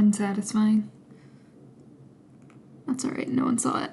unsatisfying. That's alright, no one saw it.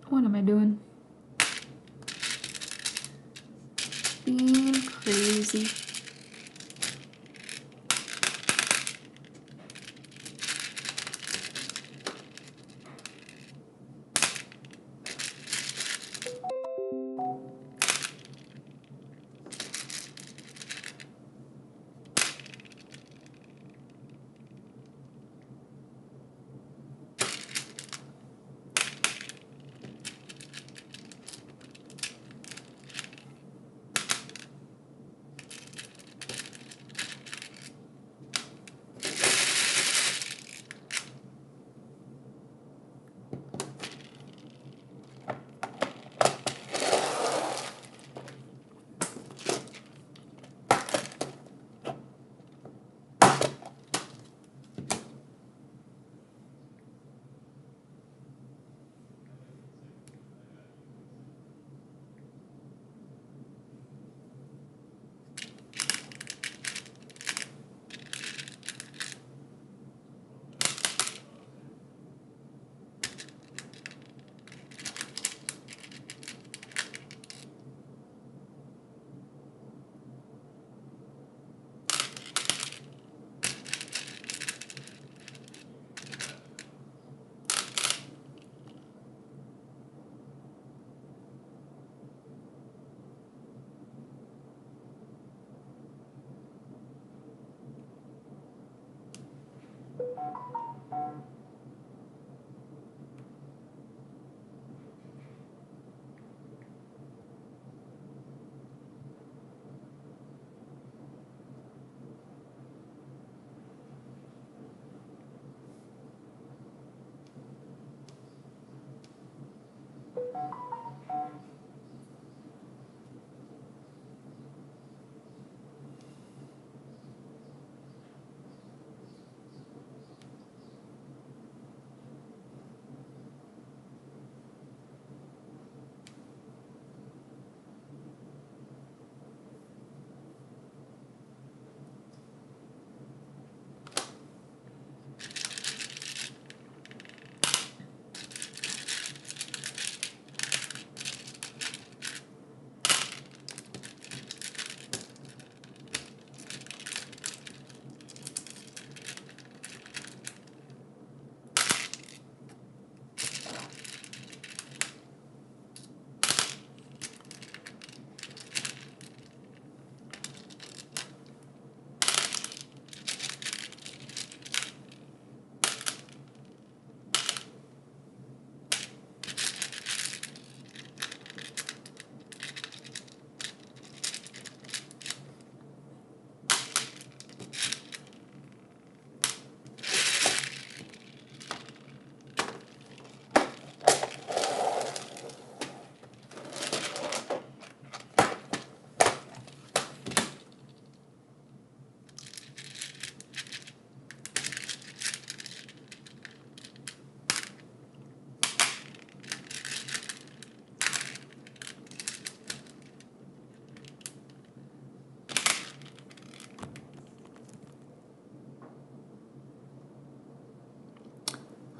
What am I doing? Being crazy.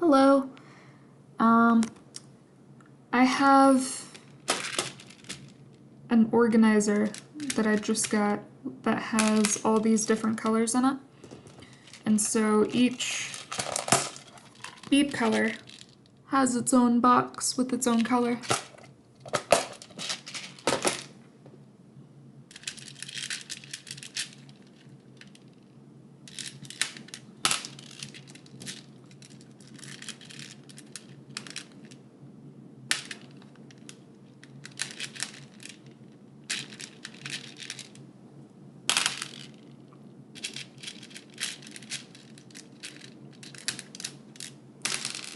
Hello. I have an organizer that I just got that has all these different colors in it. And so each bead color has its own box with its own color.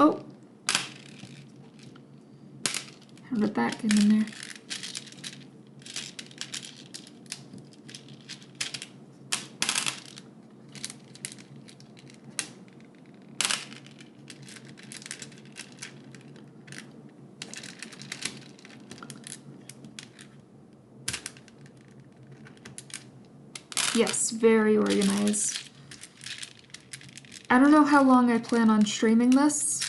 Oh! How did that get in there? Yes, very organized. I don't know how long I plan on streaming this.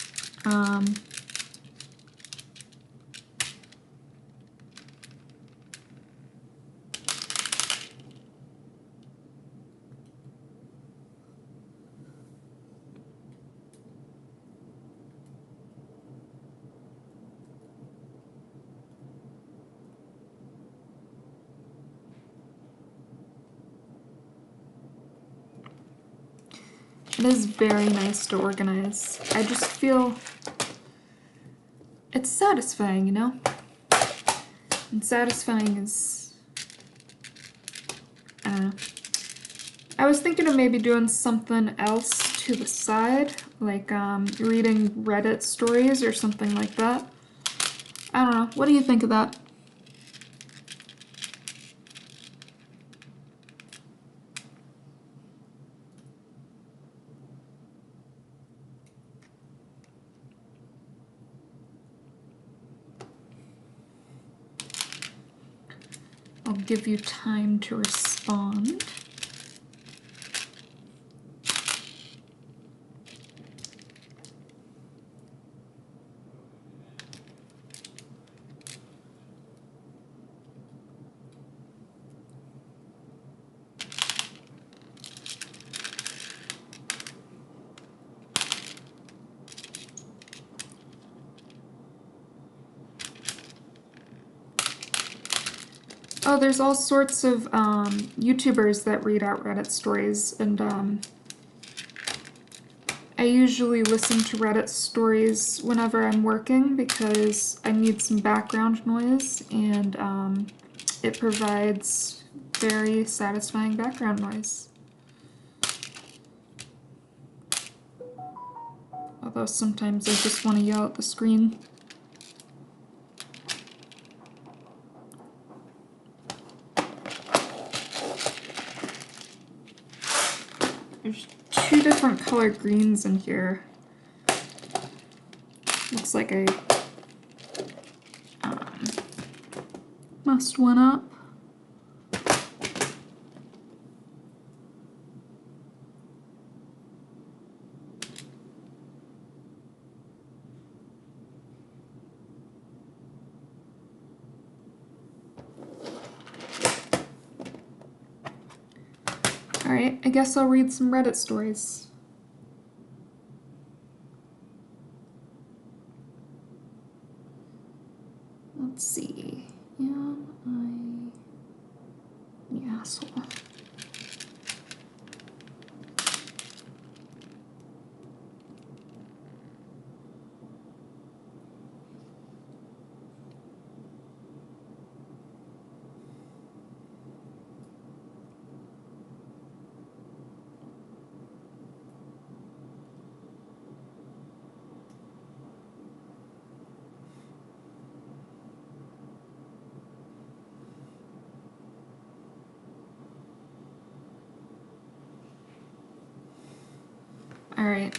It is very nice to organize. I just feel it's satisfying, you know? And satisfying is, I don't know. I was thinking of maybe doing something else to the side, like reading Reddit stories or something like that. I don't know. What do you think of that? I'll give you time to respond. Oh, there's all sorts of YouTubers that read out Reddit stories, and I usually listen to Reddit stories whenever I'm working because I need some background noise, and it provides very satisfying background noise. Although sometimes I just want to yell at the screen. There's two different color greens in here. Looks like I messed one up. Alright, I guess I'll read some Reddit stories. Let's see. Am I the asshole? Alright,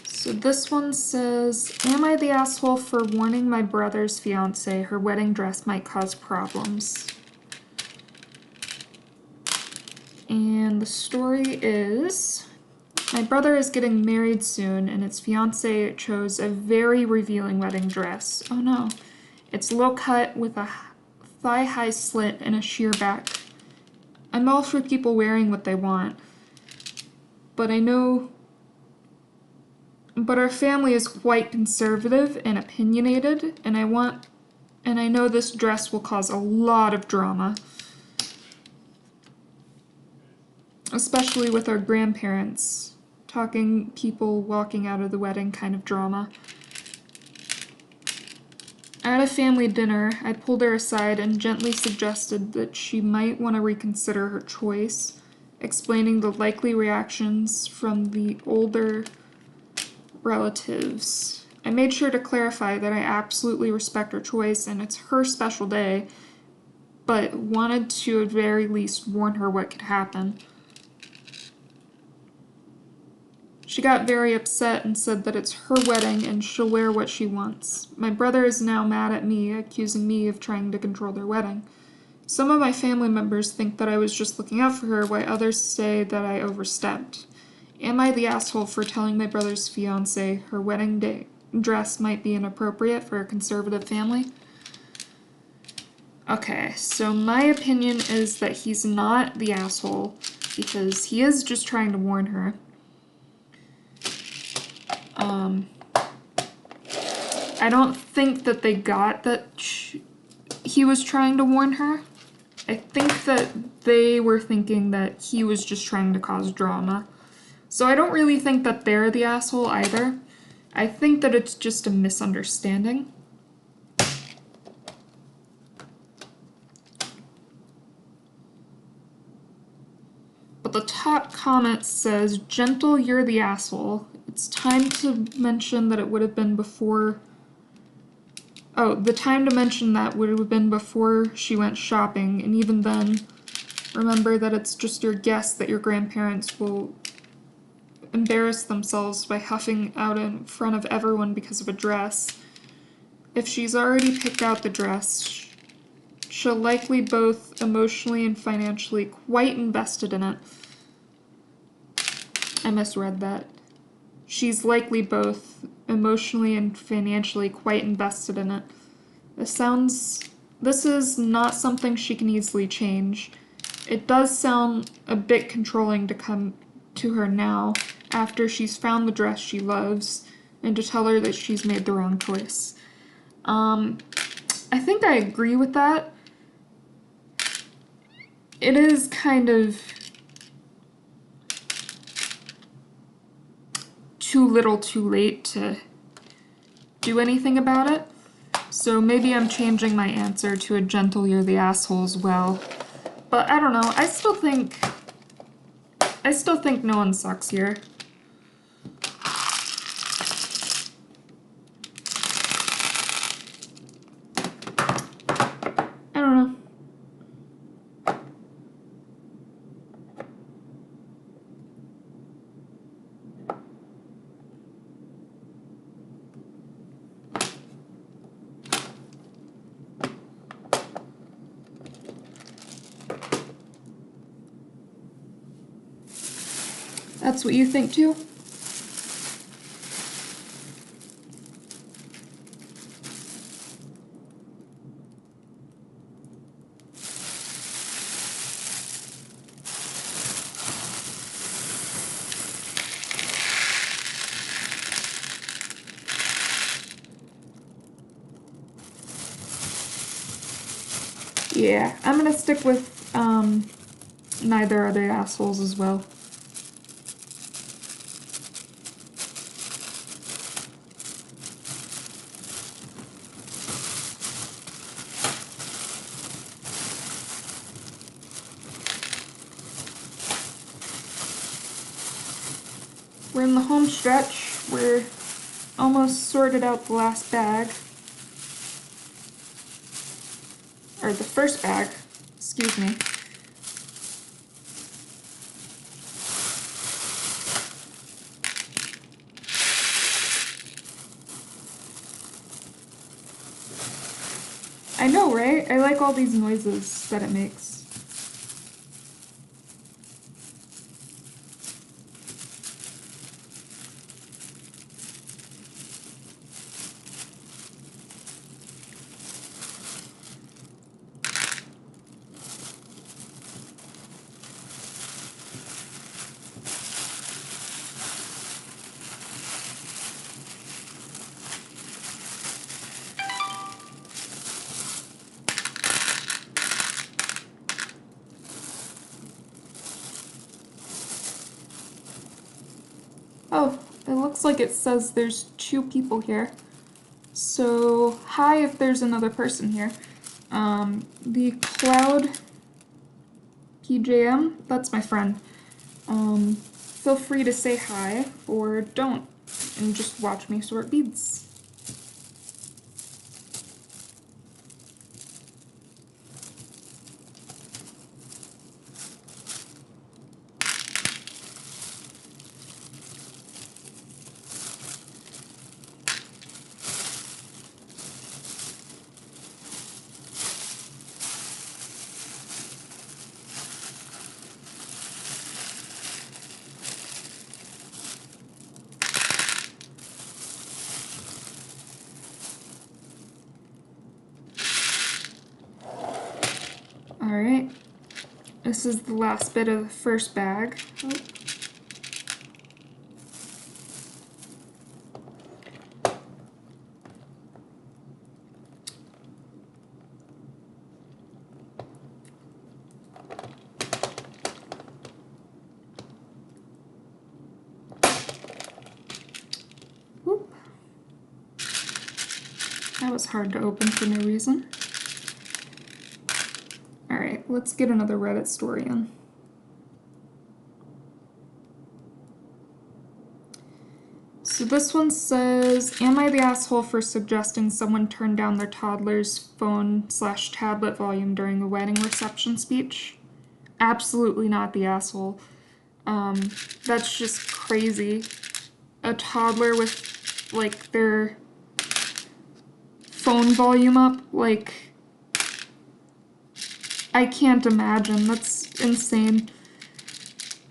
so this one says, am I the asshole for warning my brother's fiance her wedding dress might cause problems? And the story is, my brother is getting married soon and his fiance chose a very revealing wedding dress. Oh no. It's low cut with a thigh-high slit and a sheer back. I'm all for people wearing what they want, but our family is quite conservative and opinionated, and I know this dress will cause a lot of drama. Especially with our grandparents, talking people walking out of the wedding kind of drama. At a family dinner, I pulled her aside and gently suggested that she might want to reconsider her choice, explaining the likely reactions from the older relatives. I made sure to clarify that I absolutely respect her choice and it's her special day, but wanted to at very least warn her what could happen. She got very upset and said that it's her wedding and she'll wear what she wants. My brother is now mad at me, accusing me of trying to control their wedding. Some of my family members think that I was just looking out for her, while others say that I overstepped. Am I the asshole for telling my brother's fiancée her wedding day dress might be inappropriate for a conservative family? Okay, so my opinion is that he's not the asshole because he is just trying to warn her. I don't think that they got that he was trying to warn her. I think that they were thinking that he was just trying to cause drama. So I don't really think that they're the asshole either. I think that it's just a misunderstanding. But the top comment says, "Gentle, you're the asshole. It's time to mention that it would have been before..." Oh, the time to mention that would have been before she went shopping, and even then, remember that it's just your guess that your grandparents will embarrass themselves by huffing out in front of everyone because of a dress. If she's already picked out the dress, she'll likely both emotionally and financially quite invested in it. I misread that. She's likely both emotionally and financially quite invested in it. This is not something she can easily change. It does sound a bit controlling to come to her now, after she's found the dress she loves, and to tell her that she's made the wrong choice. I think I agree with that. It is kind of too little too late to do anything about it. So maybe I'm changing my answer to a gentle you're the asshole as well. But I don't know, I still think no one sucks here. I don't know. That's what you think too? Yeah, I'm gonna stick with neither are they assholes as well. We're in the home stretch. We're almost sorted out the last bag. Or the first bag, excuse me. I know, right? I like all these noises that it makes. Oh, it looks like it says there's 2 people here. So, hi if there's another person here. The Cloud PJM, that's my friend. Feel free to say hi, or don't, and just watch me sort beads. Alright, this is the last bit of the first bag. Oh. That was hard to open for no reason. Alright, let's get another Reddit story in. So this one says, am I the asshole for suggesting someone turn down their toddler's phone/tablet volume during a wedding reception speech? Absolutely not the asshole. That's just crazy. A toddler with, like, their phone volume up, like, I can't imagine. That's insane.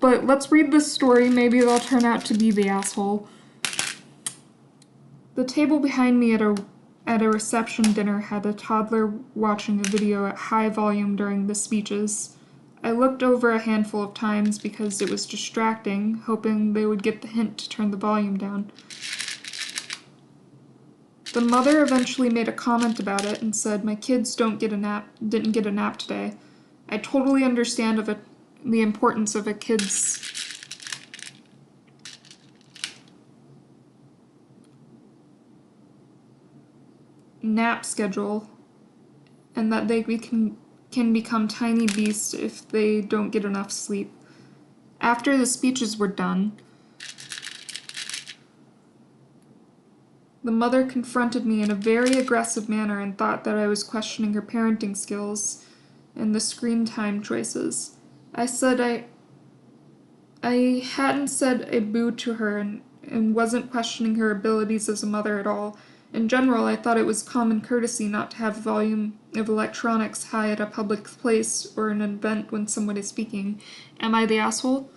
But let's read this story. Maybe they'll turn out to be the asshole. The table behind me at a reception dinner had a toddler watching a video at high volume during the speeches. I looked over a handful of times because it was distracting, hoping they would get the hint to turn the volume down. The mother eventually made a comment about it and said, "My kids didn't get a nap today." I totally understand the importance of a kid's nap schedule, and that they can become tiny beasts if they don't get enough sleep. After the speeches were done, the mother confronted me in a very aggressive manner and thought that I was questioning her parenting skills and the screen time choices. I said I hadn't said a boo to her and wasn't questioning her abilities as a mother at all. In general, I thought it was common courtesy not to have volume of electronics high at a public place or an event when someone is speaking. Am I the asshole?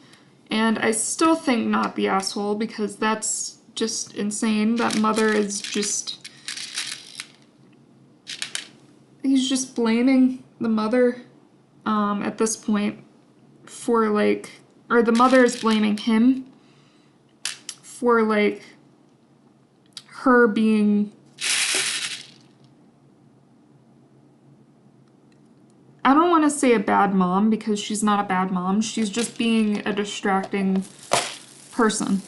And I still think not the asshole, because that's just insane. That mother is just... He's just blaming the mother at this point for, like... Or the mother is blaming him for, like, her being... I don't want to say a bad mom, because she's not a bad mom. She's just being a distracting person.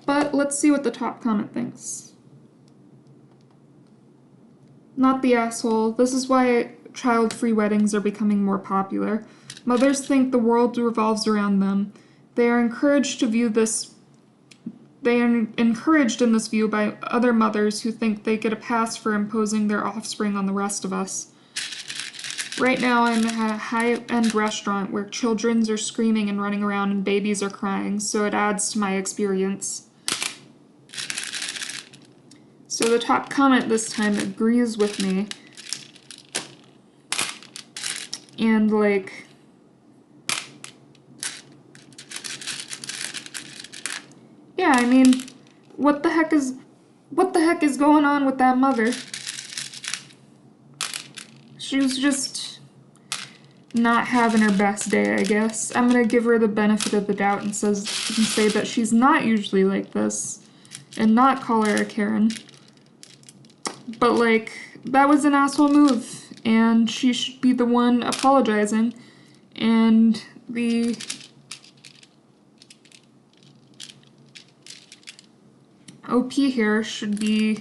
But let's see what the top comment thinks. Not the asshole. This is why child-free weddings are becoming more popular. Mothers think the world revolves around them. They are encouraged in this view by other mothers who think they get a pass for imposing their offspring on the rest of us. Right now I'm at a high-end restaurant where children are screaming and running around and babies are crying, so it adds to my experience. So the top comment this time agrees with me. And, like... Yeah, I mean, what the heck is going on with that mother? She was just not having her best day, I guess. I'm gonna give her the benefit of the doubt and say that she's not usually like this, and not call her a Karen. But, like, that was an asshole move, and she should be the one apologizing, and the OP here should be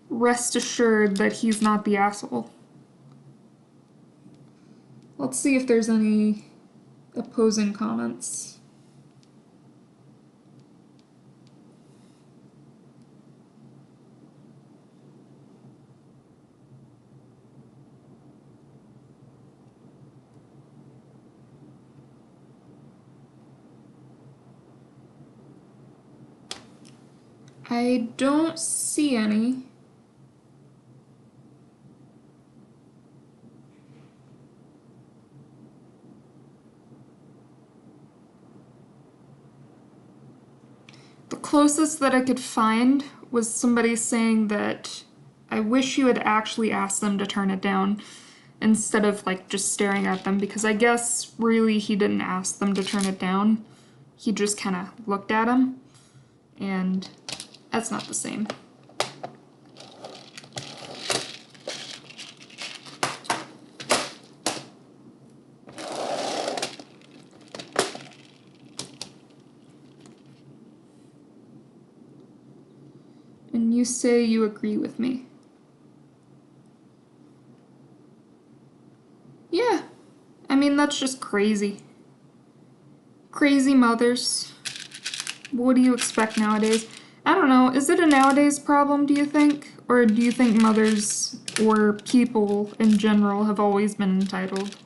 rest assured that he's not the asshole. Let's see if there's any opposing comments. I don't see any. The closest that I could find was somebody saying that I wish you had actually asked them to turn it down instead of, like, just staring at them, because I guess really he didn't ask them to turn it down. He just kind of looked at them, and that's not the same. And you say you agree with me. Yeah, I mean, that's just crazy. Crazy mothers. What do you expect nowadays? I don't know, is it a nowadays problem, do you think? Or do you think mothers or people in general have always been entitled?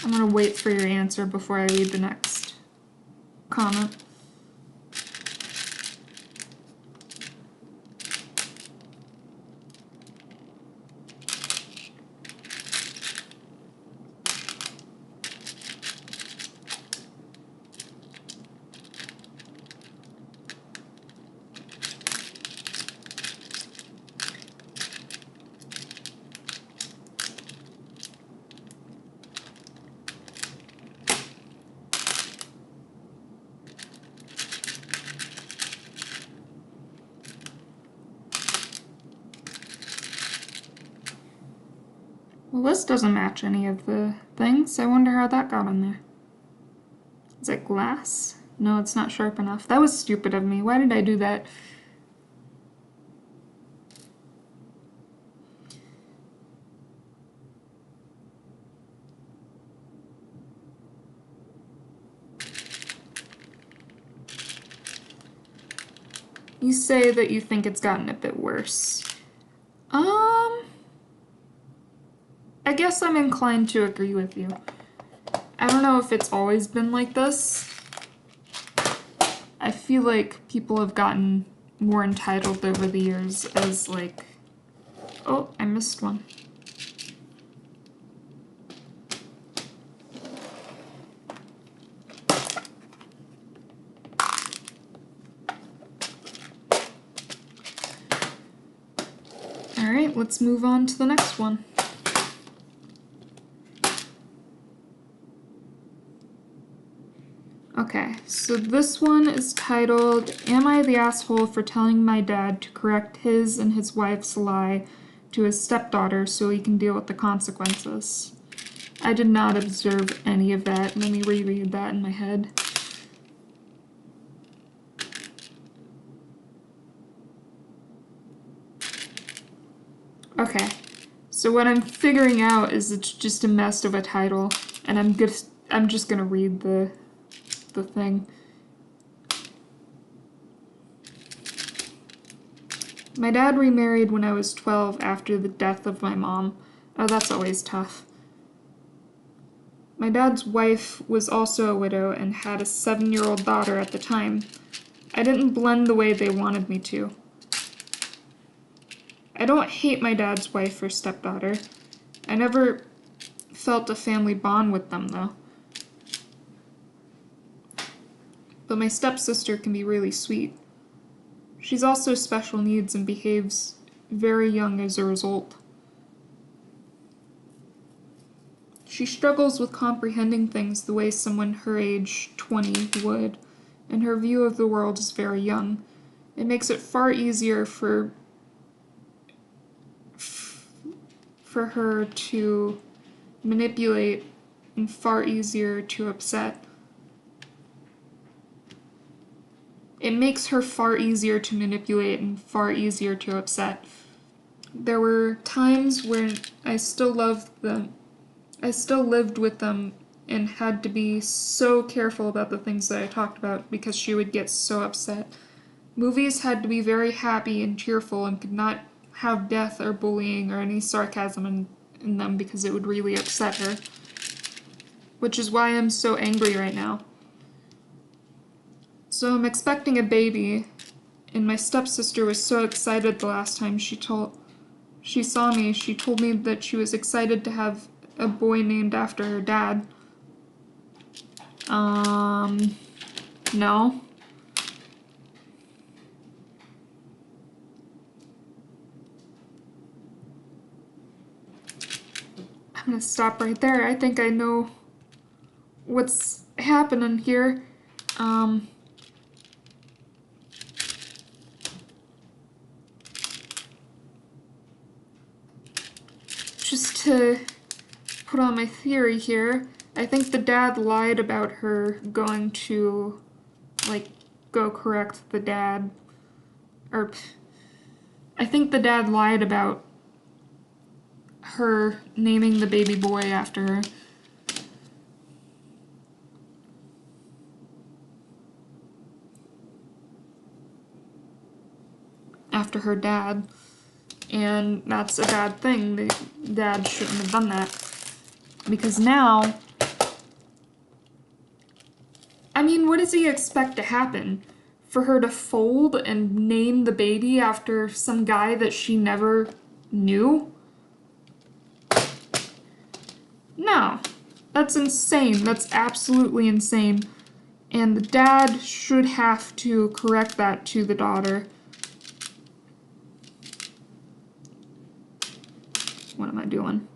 I'm gonna wait for your answer before I read the next comment. Well, this doesn't match any of the things. I wonder how that got in there. Is it glass? No, it's not sharp enough. That was stupid of me. Why did I do that? You say that you think it's gotten a bit worse. I guess I'm inclined to agree with you. I don't know if it's always been like this. I feel like people have gotten more entitled over the years as like... Oh, I missed one. Alright, let's move on to the next one. Okay, so this one is titled, Am I the Asshole for Telling My Dad to Correct His and His Wife's Lie to His Stepdaughter so he can deal with the consequences? I did not observe any of that. Let me reread that in my head. Okay, so what I'm figuring out is it's just a mess of a title, and I'm just gonna read the thing. My dad remarried when I was 12 after the death of my mom. Oh, that's always tough. My dad's wife was also a widow and had a 7-year-old daughter at the time. I didn't blend the way they wanted me to. I don't hate my dad's wife or stepdaughter. I never felt a family bond with them, though. But my stepsister can be really sweet. She's also special needs and behaves very young as a result. She struggles with comprehending things the way someone her age, 20, would, and her view of the world is very young. It makes it far easier for her to manipulate and far easier to upset. It makes her far easier to manipulate and far easier to upset. There were times when I still lived with them and had to be so careful about the things that I talked about because she would get so upset. Movies had to be very happy and cheerful and could not have death or bullying or any sarcasm in them because it would really upset her. Which is why I'm so angry right now. So I'm expecting a baby, and my stepsister was so excited the last time she saw me. She told me that she was excited to have a boy named after her dad. No. I'm gonna stop right there. I think I know what's happening here. Just to put on my theory here, I think the dad lied about her going to, like, go correct the dad. Or, I think the dad lied about her naming the baby boy after her. After her dad. And that's a bad thing. The dad shouldn't have done that. Because now, I mean, what does he expect to happen? For her to fold and name the baby after some guy that she never knew? No. That's insane. That's absolutely insane. And the dad should have to correct that to the daughter. What am I doing?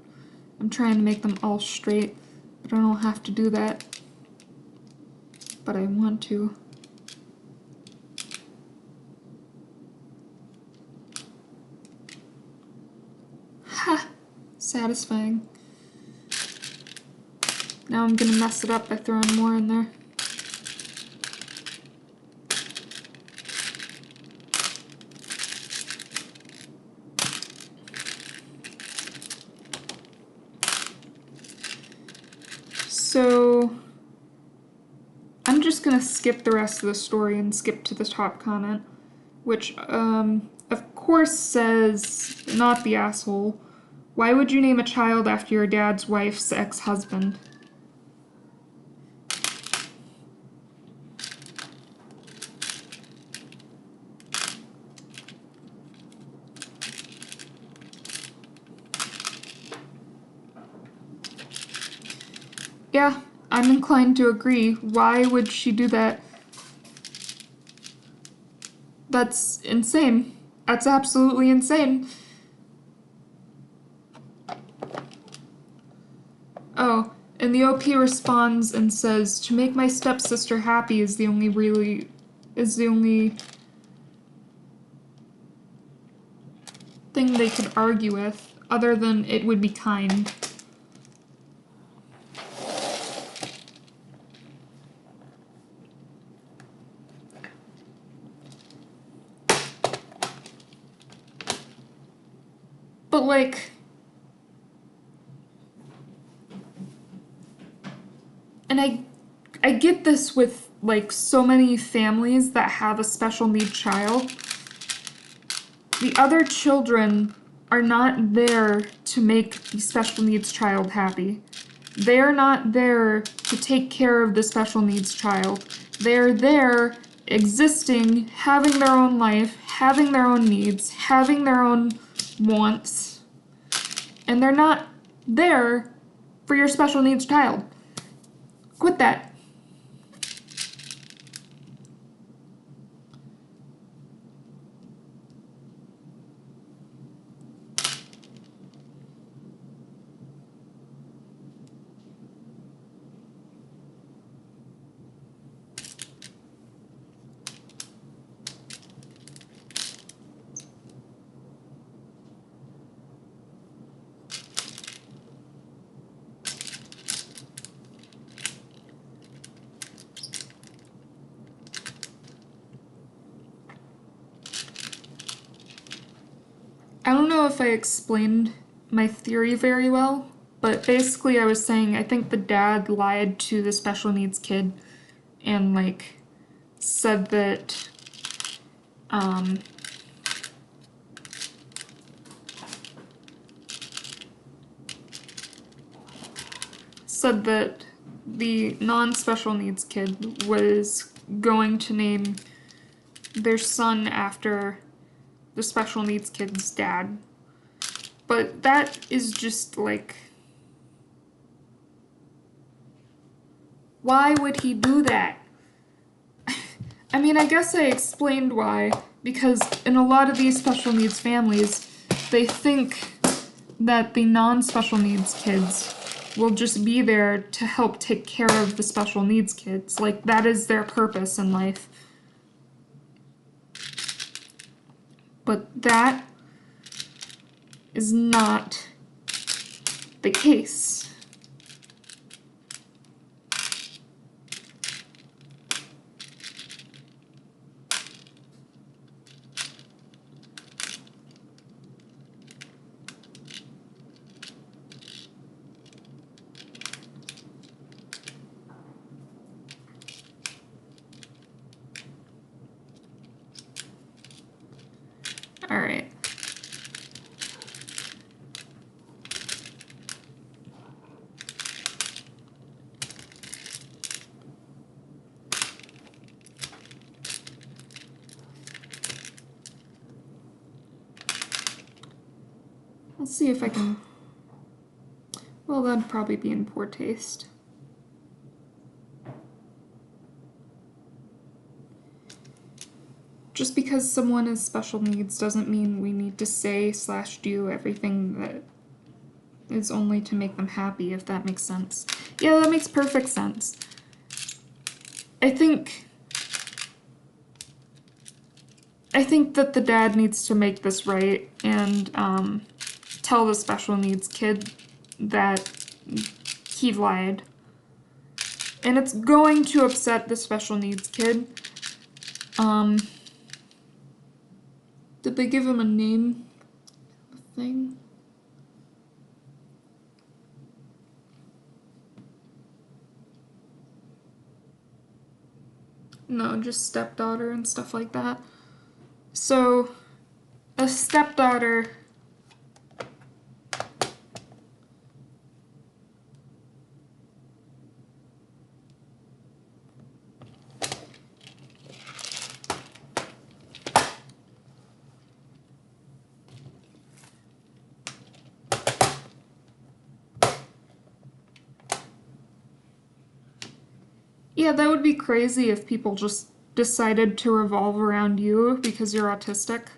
I'm trying to make them all straight, but I don't have to do that. But I want to. Ha! Satisfying. Now I'm gonna mess it up by throwing more in there. So I'm just gonna skip the rest of the story and skip to the top comment, which of course says, not the asshole, why would you name a child after your dad's wife's ex-husband? Yeah, I'm inclined to agree. Why would she do that? That's insane. That's absolutely insane. Oh, and the OP responds and says, to make my stepsister happy is the only thing they could argue with, other than it would be kind. But, like, and I get this with, like, so many families that have a special need child. The other children are not there to make the special needs child happy. They're not there to take care of the special needs child. They're there existing, having their own life, having their own needs, having their own wants, and they're not there for your special needs child. Quit that. I don't know if I explained my theory very well, but basically I was saying I think the dad lied to the special needs kid and, like, said that, said that the non-special needs kid was going to name their son after the special needs kid's dad. But that is just, like, why would he do that? I mean, I guess I explained why, because in a lot of these special needs families, they think that the non-special needs kids will just be there to help take care of the special needs kids. Like, that is their purpose in life. But that is not the case. All right. Let's see if I can... Well, that'd probably be in poor taste. Just because someone has special needs doesn't mean we need to say/do everything that is only to make them happy, if that makes sense. Yeah, that makes perfect sense. I think that the dad needs to make this right and tell the special needs kid that he lied. And it's going to upset the special needs kid. Did they give him a name thing? No, just stepdaughter and stuff like that. So, a stepdaughter yeah, that would be crazy if people just decided to revolve around you because you're autistic.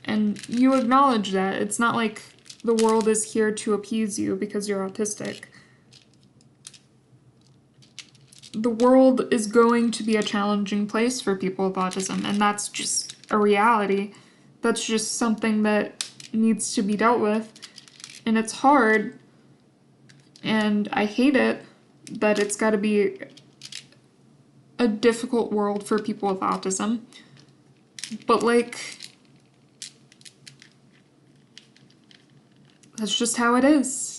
And you acknowledge that. It's not like the world is here to appease you because you're autistic. The world is going to be a challenging place for people with autism, and that's just a reality. That's just something that needs to be dealt with. And it's hard, and I hate it, but it's gotta be a difficult world for people with autism. But, like, that's just how it is.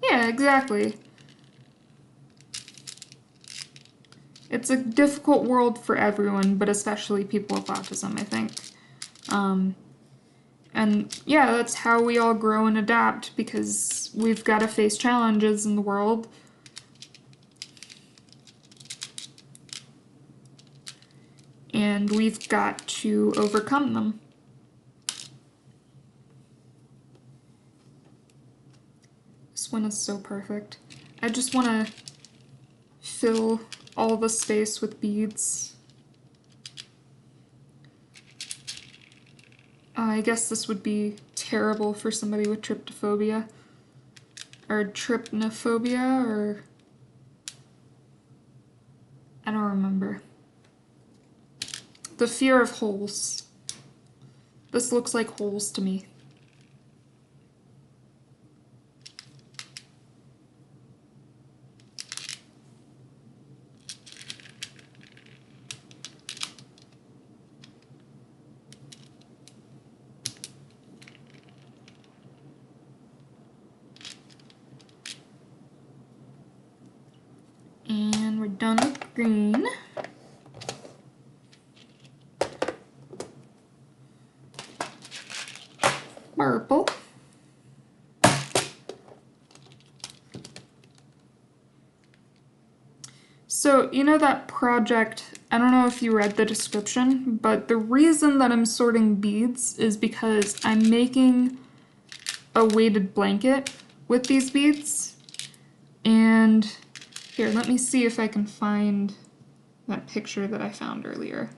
Yeah, exactly. It's a difficult world for everyone, but especially people with autism, I think. And yeah, that's how we all grow and adapt, because we've got to face challenges in the world. And we've got to overcome them. This one is so perfect. I just want to fill all the space with beads. I guess this would be terrible for somebody with tryptophobia. Or trypnophobia, or... I don't remember. The fear of holes. This looks like holes to me. And we're done with green. Purple. So, you know that project, I don't know if you read the description, but the reason that I'm sorting beads is because I'm making a weighted blanket with these beads. And here, let me see if I can find that picture that I found earlier.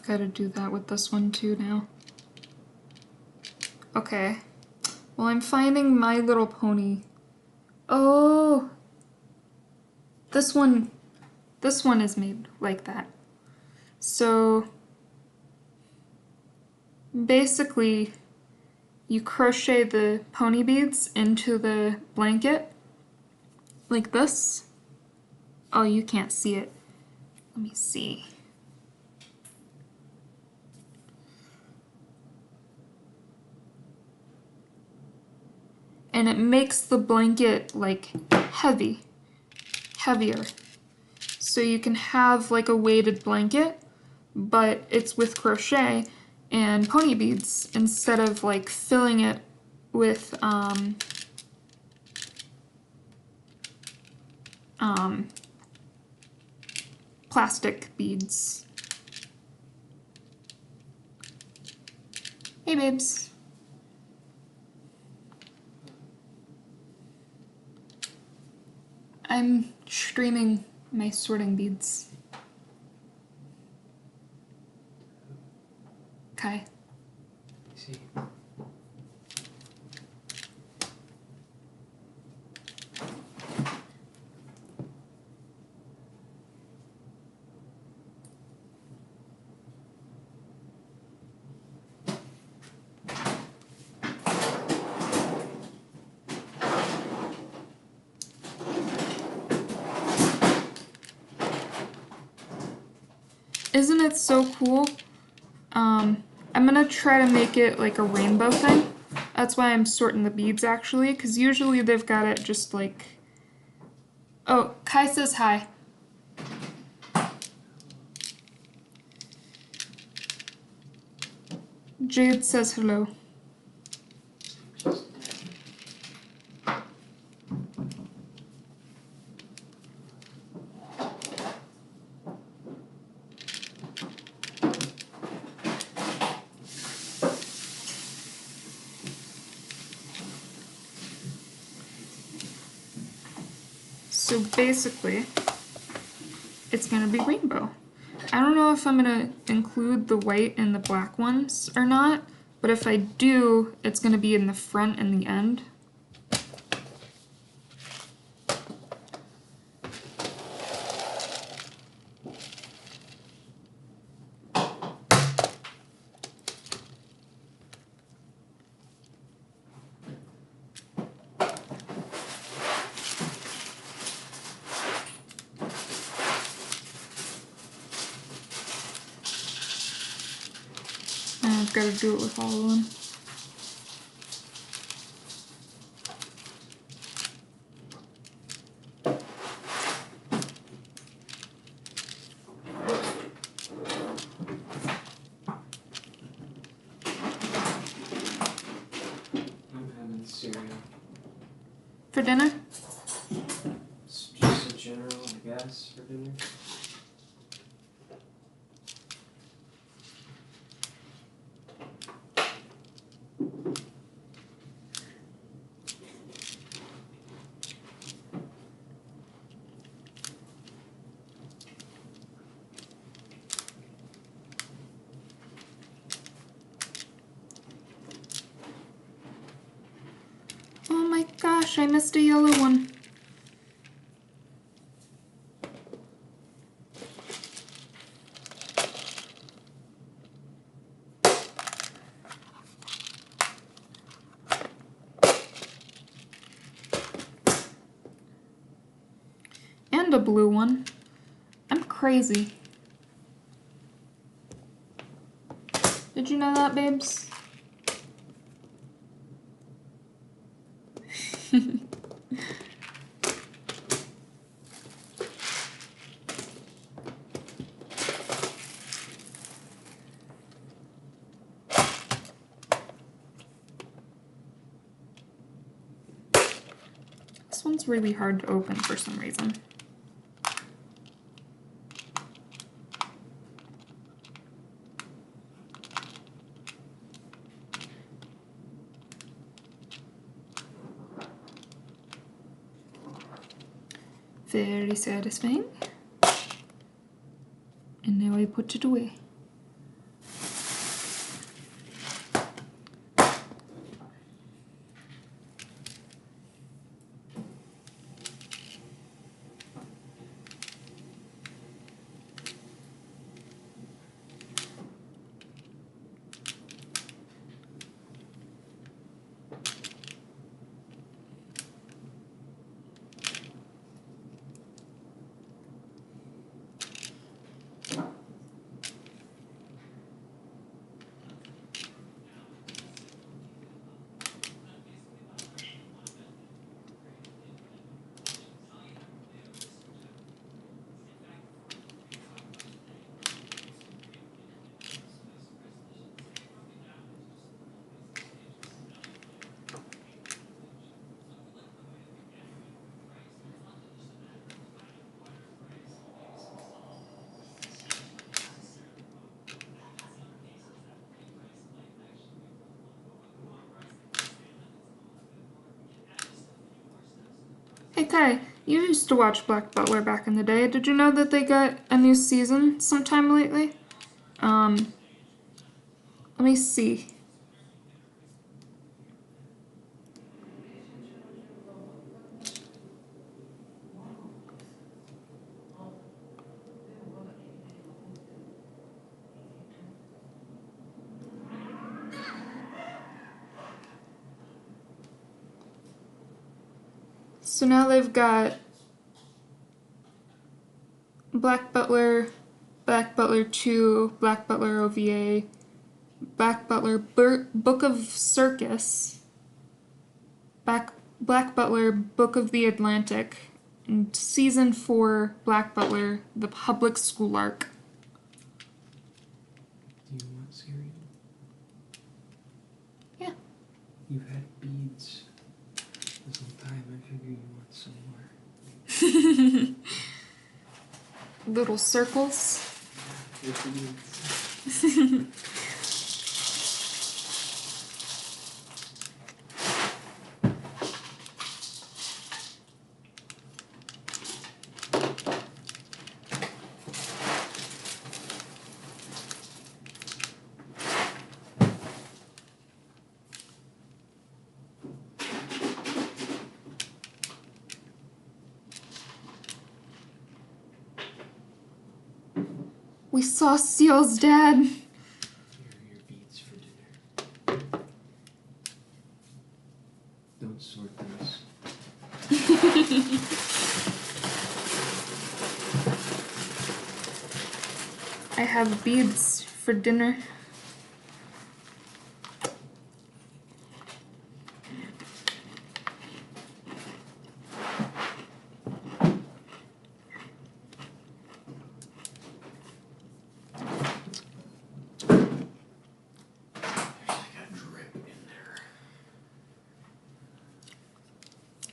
Gotta do that with this one too now. Okay. Well, I'm finding My Little Pony. Oh! This one is made like that. So basically, you crochet the pony beads into the blanket like this. Oh, you can't see it. Let me see. And it makes the blanket like heavier. So you can have like a weighted blanket, but it's with crochet and pony beads instead of like filling it with plastic beads. Hey babes. I'm streaming my sorting beads. Okay. See. Isn't it so cool? I'm gonna try to make it like a rainbow thing. That's why I'm sorting the beads actually, because usually they've got it just like... Oh, Kai says hi. Jade says hello. So basically, it's gonna be rainbow. I don't know if I'm gonna include the white and the black ones or not, but if I do, it's gonna be in the front and the end. And I've got to do it with all of them. I'm having cereal. For dinner? It's just a general, I guess, for dinner. Oh my gosh, I missed a yellow one. And a blue one. I'm crazy. Did you know that, babes? This one's really hard to open for some reason. Very satisfying. And now I put it away. Hey Kai, you used to watch Black Butler back in the day. Did you know that they got a new season sometime lately? Let me see. So now they've got Black Butler, Black Butler 2, Black Butler OVA, Black Butler Book of Circus, Black Butler Book of the Atlantic, and Season 4 Black Butler The Public School Arc. Do you want cereal? Yeah. You've had beads this whole time. I figure you want some more. Little circles. With beads. We saw Seal's dad. Here are your beads for dinner. Don't sort those. I have beads for dinner.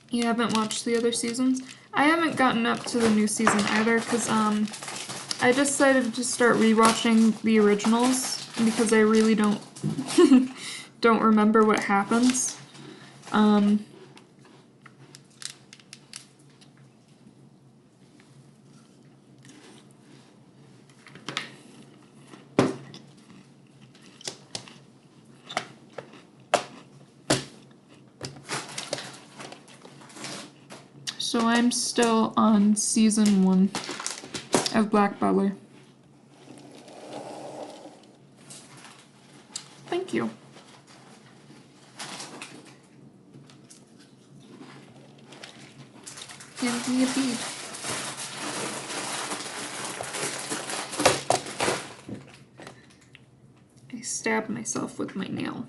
You haven't watched the other seasons? I haven't gotten up to the new season either because I decided to start rewatching the originals because I really don't don't remember what happens. So I'm still on season 1 of Black Butler. Thank you. Give me a bead. I stabbed myself with my nail.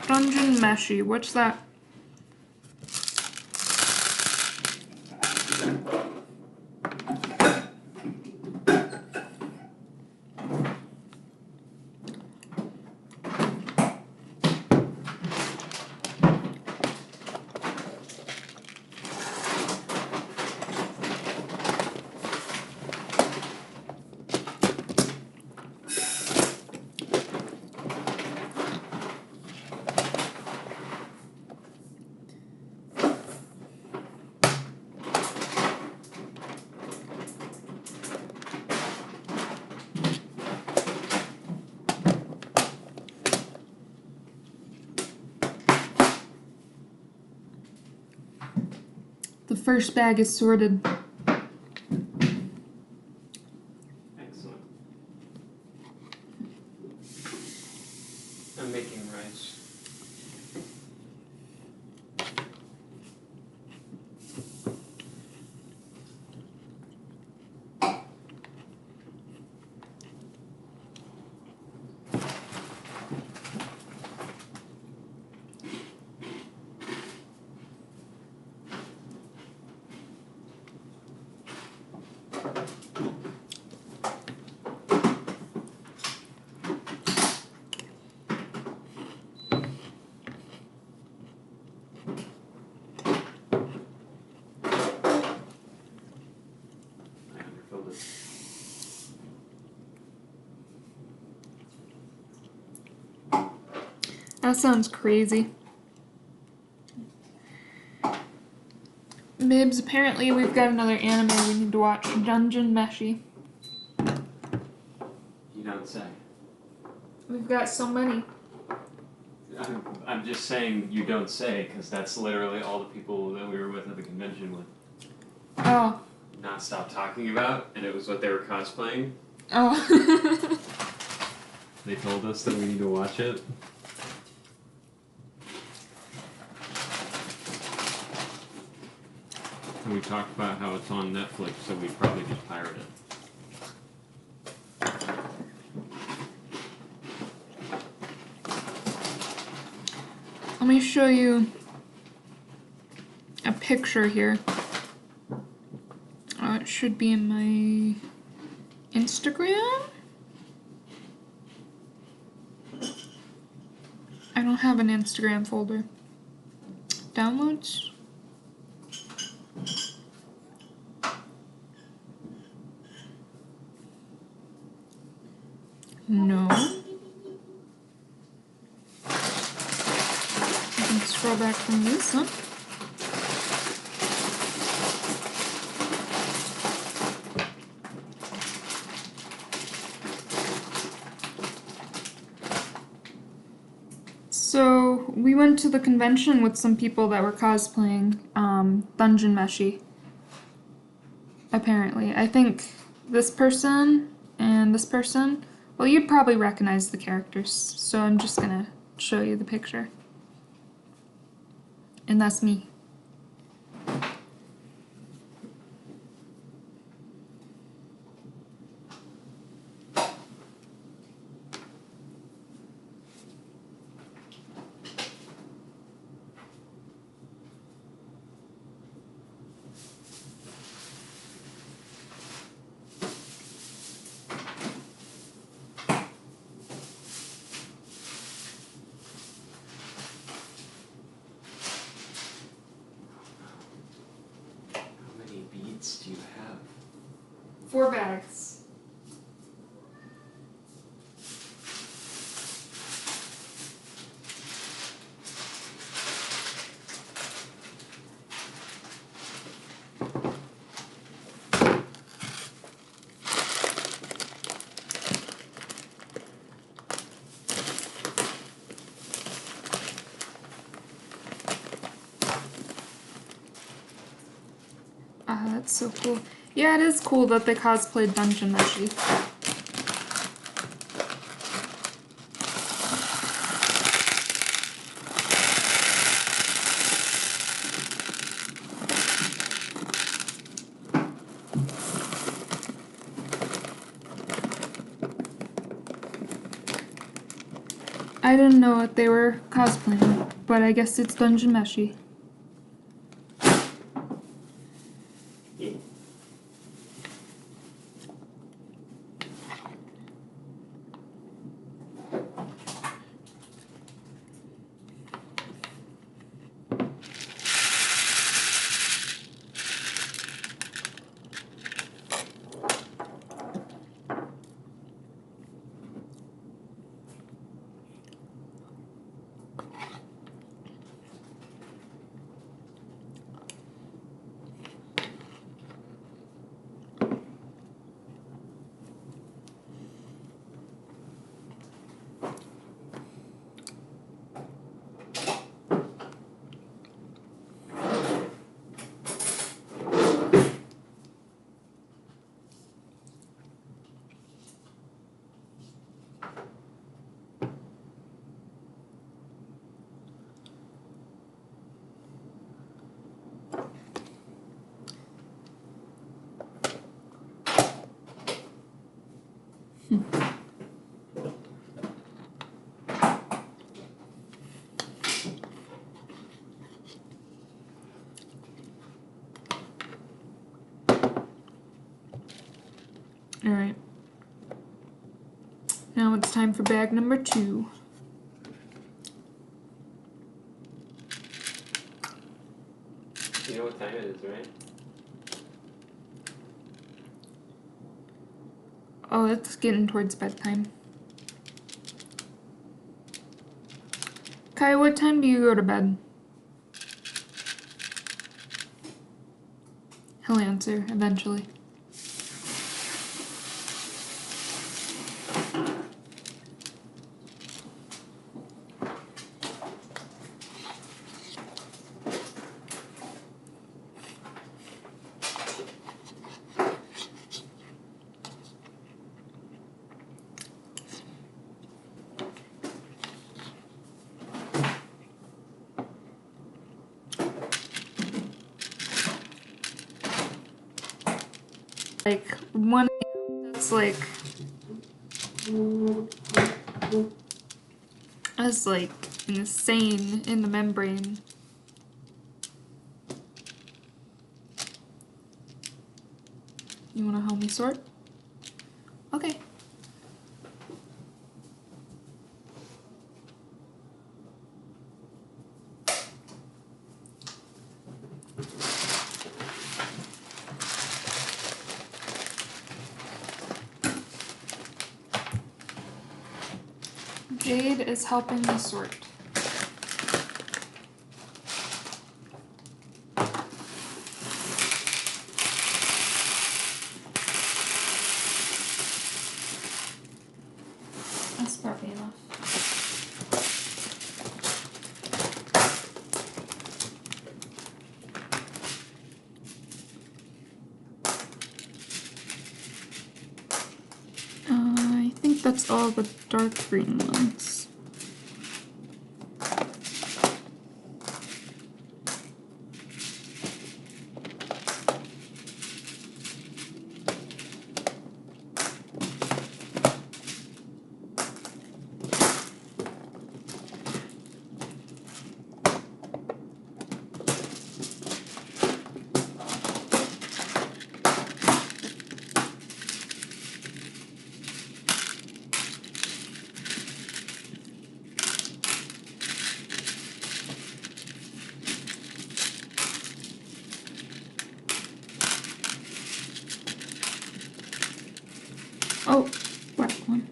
Dungeon Meshi, what's that? first bag is sorted. Excellent. I'm making rice. I underfilled it. That sounds crazy. Mibs, apparently we've got another anime we need to watch. Dungeon Meshi. You don't say. We've got so many. I'm just saying you don't say, because that's literally all the people that we were with at the convention would Oh. not stop talking about, and it was what they were cosplaying. Oh. They told us that we need to watch it. And we talked about how it's on Netflix, so we'd probably just pirate it. Let me show you a picture here. It should be in my Instagram. I don't have an Instagram folder. Downloads? No. I can scroll back from this one. So we went to the convention with some people that were cosplaying Dungeon Meshi. Apparently. I think this person and this person, well, you'd probably recognize the characters, so I'm just gonna show you the picture. And that's me. How many beads do you have? 4 bags. That's so cool. Yeah, it is cool that they cosplayed Dungeon Meshi. I didn't know what they were cosplaying, but I guess it's Dungeon Meshi. Alright. Now it's time for bag number 2. You know what time it is, right? Oh, it's getting towards bedtime. Kai, what time do you go to bed? He'll answer eventually. Like 1 a.m. That's like insane in the membrane. You wanna help me sort? Okay. Jade is helping me sort. That's probably enough. I think that's all the dark green ones. Oh, black one.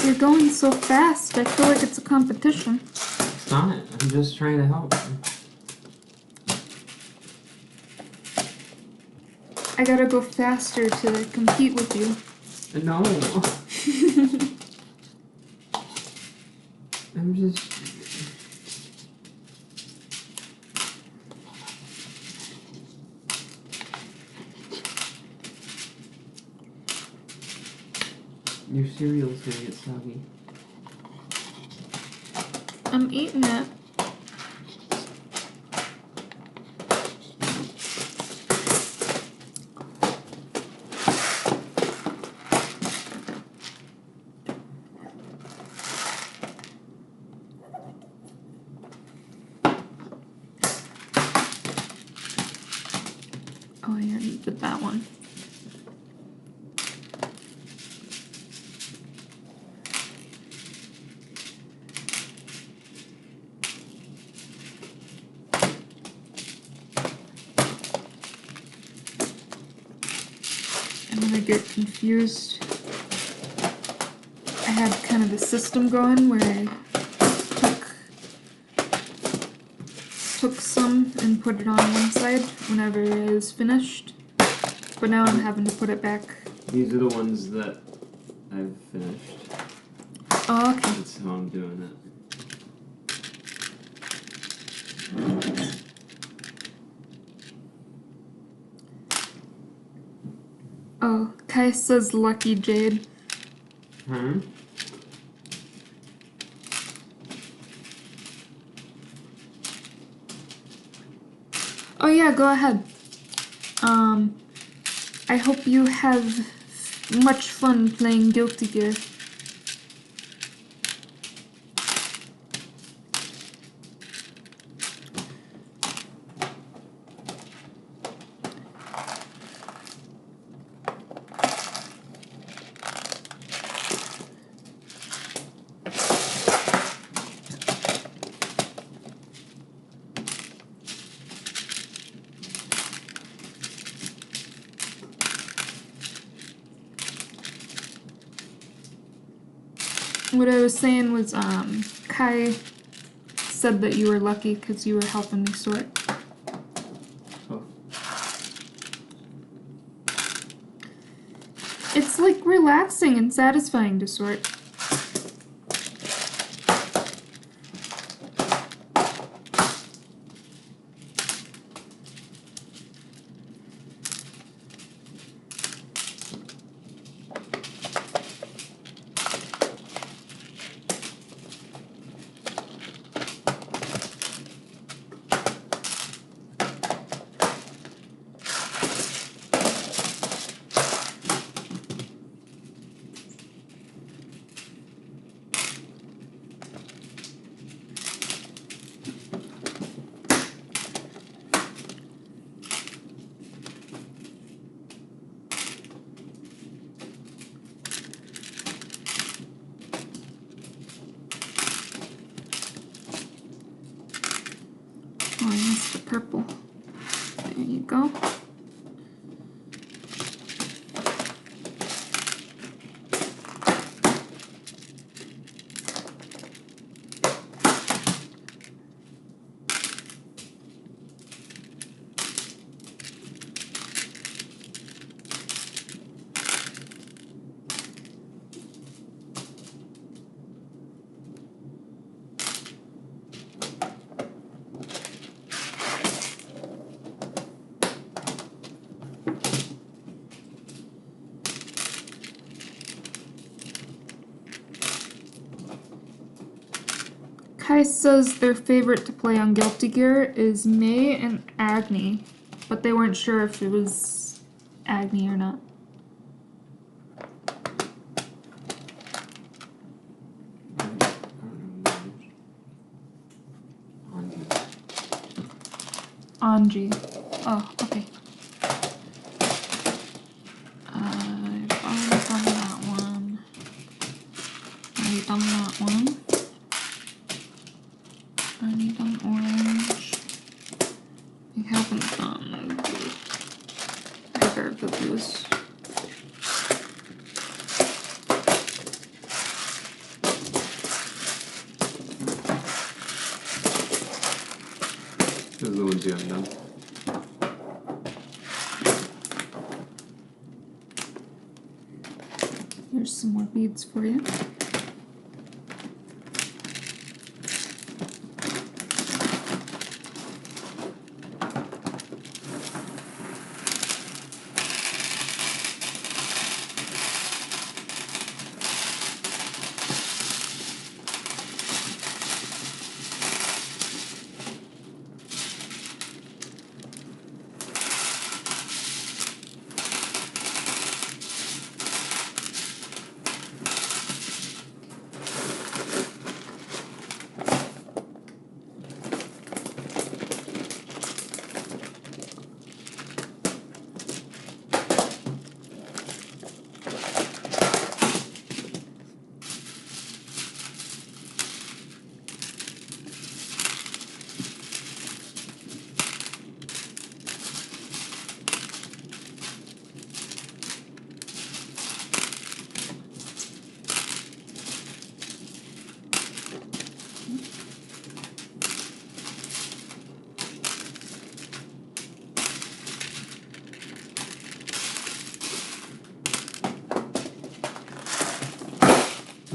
You're going so fast, I feel like it's a competition. It's not. I'm just trying to help. I gotta go faster to compete with you. No. I'm just. Your cereal's gonna get soggy. I'm eating it. Oh, I already did that one. I'm gonna get confused. I had kind of a system going where I took some and put it on one side whenever it was finished, but now I'm having to put it back. These are the ones that I've finished. Oh, okay. That's how I'm doing it. Oh, Kai says lucky Jade. Hmm? Oh yeah, go ahead. I hope you have much fun playing Guilty Gear. What I was saying was, Kai said that you were lucky because you were helping me sort. Oh. It's like relaxing and satisfying to sort. Oh, I missed the purple. There you go. Kai says their favorite to play on Guilty Gear is May and Agni, but they weren't sure if it was Agni or not. Anji. Oh, okay. I've already done that one. Already done that one. Already done orange. I haven't done either of the blues. Those are the ones you haven't done. Here's some more beads for you.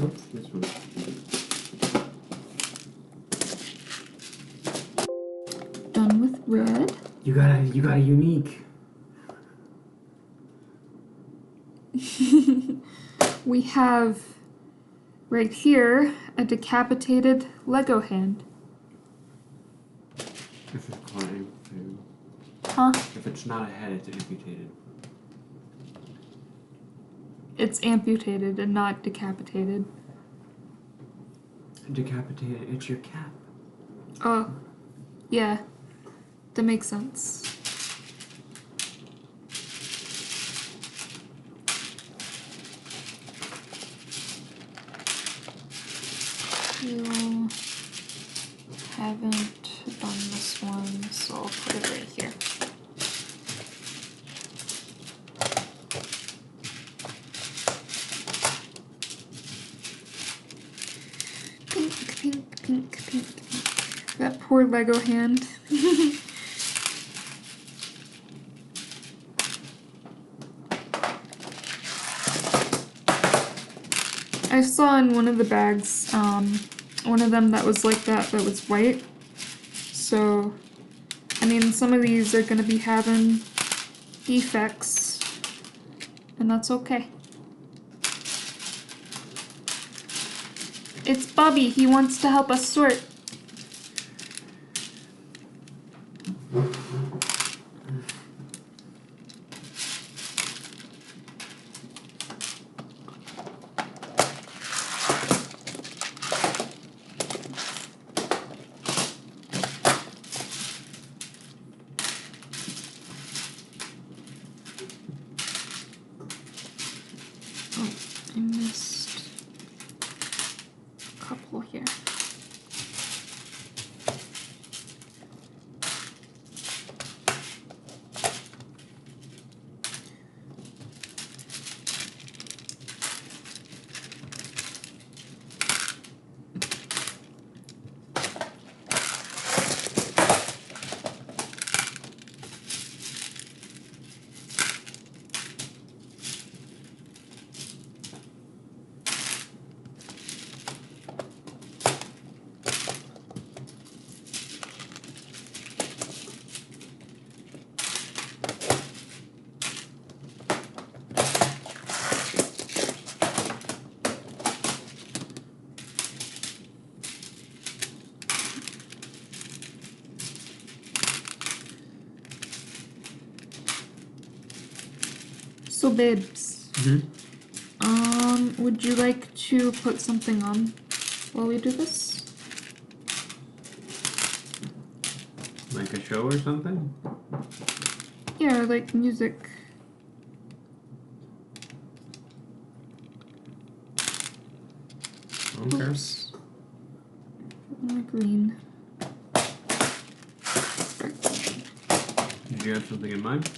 Oops, this one. Done with red. You got a unique. We have right here a decapitated Lego hand. This is climb too. Huh? If it's not a head, it's amputated. It's amputated and not decapitated. Decapitated, it's your cap. Oh, yeah. That makes sense. You haven't done this one, so I'll put it right here. Pink, pink, pink, pink, pink. That poor Lego hand. I saw in one of the bags, one of them that was like that was white. So, I mean, some of these are gonna be having defects, and that's okay. It's Bobby, he wants to help us sort. Oh, I missed a couple here. So, babes, would you like to put something on while we do this? Like a show or something? Yeah, or like music. Okay. Oops. Green. Did you have something in mind?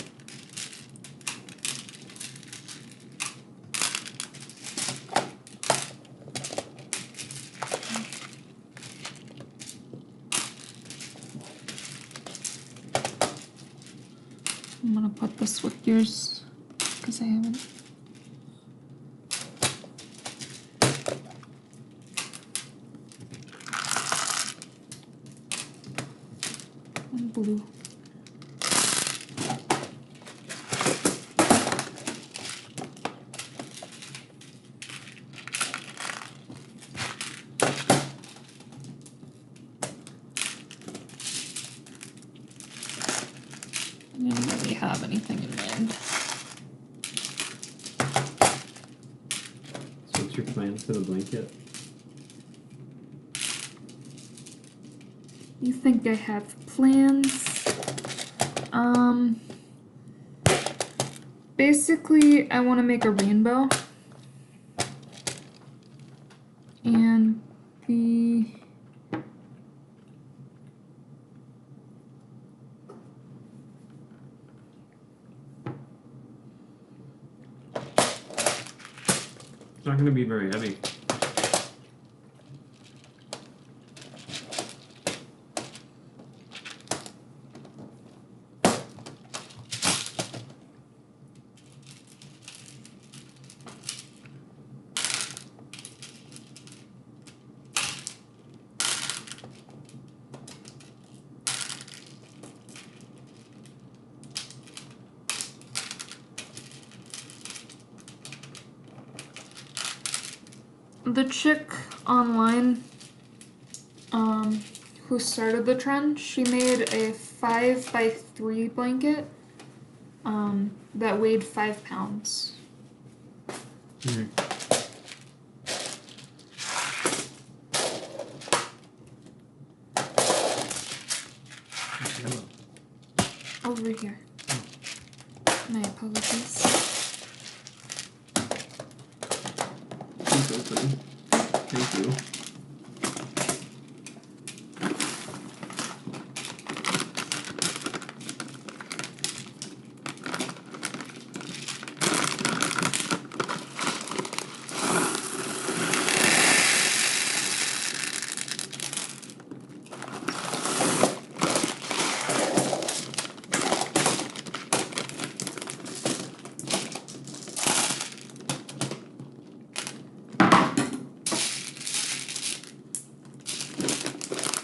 I'm gonna put this with yours because I haven't. And blue. I didn't really have anything in mind. So what's your plan for the blanket? You think I have plans? Basically, I want to make a rainbow. And the It's not going to be very heavy. chick online, who started the trend. She made a 5x3 blanket that weighed 5 pounds. Mhm. It's yellow. Over here. My apologies. Keep open. Thank you.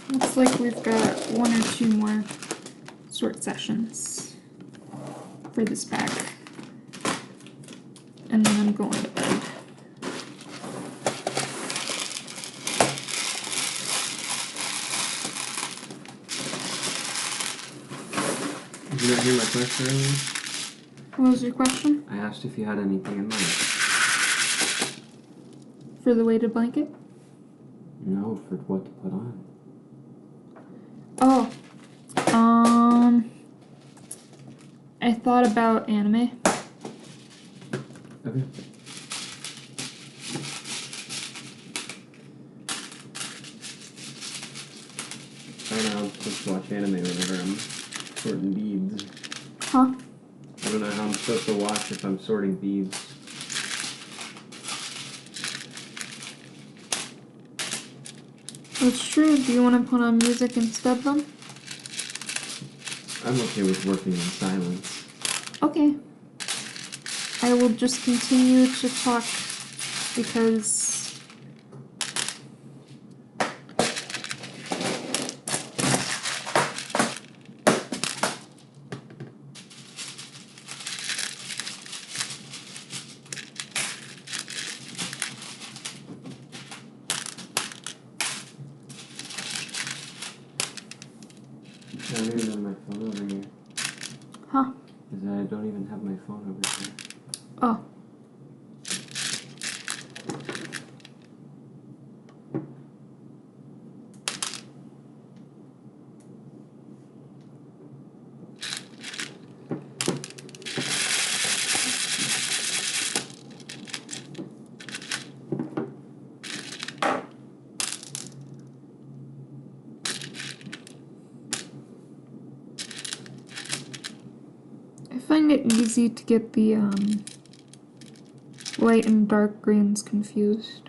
Looks like we've got 1 or 2 more sort sessions for this bag. And then I'm going to bed. Did you not hear my question earlier? What was your question? I asked if you had anything in mind. For the weighted blanket? No, for what to put on. Oh. I thought about anime. Okay. I don't know how I'm supposed to watch anime whenever I'm sorting beads. Huh? I don't know how I'm supposed to watch if I'm sorting beads. That's true. Do you want to put on music instead then? I'm okay with working in silence. Okay. I will just continue to talk because I don't even have my phone over here. huh? Because I don't even have my phone over here. Oh. I find it easy to get the light and dark greens confused.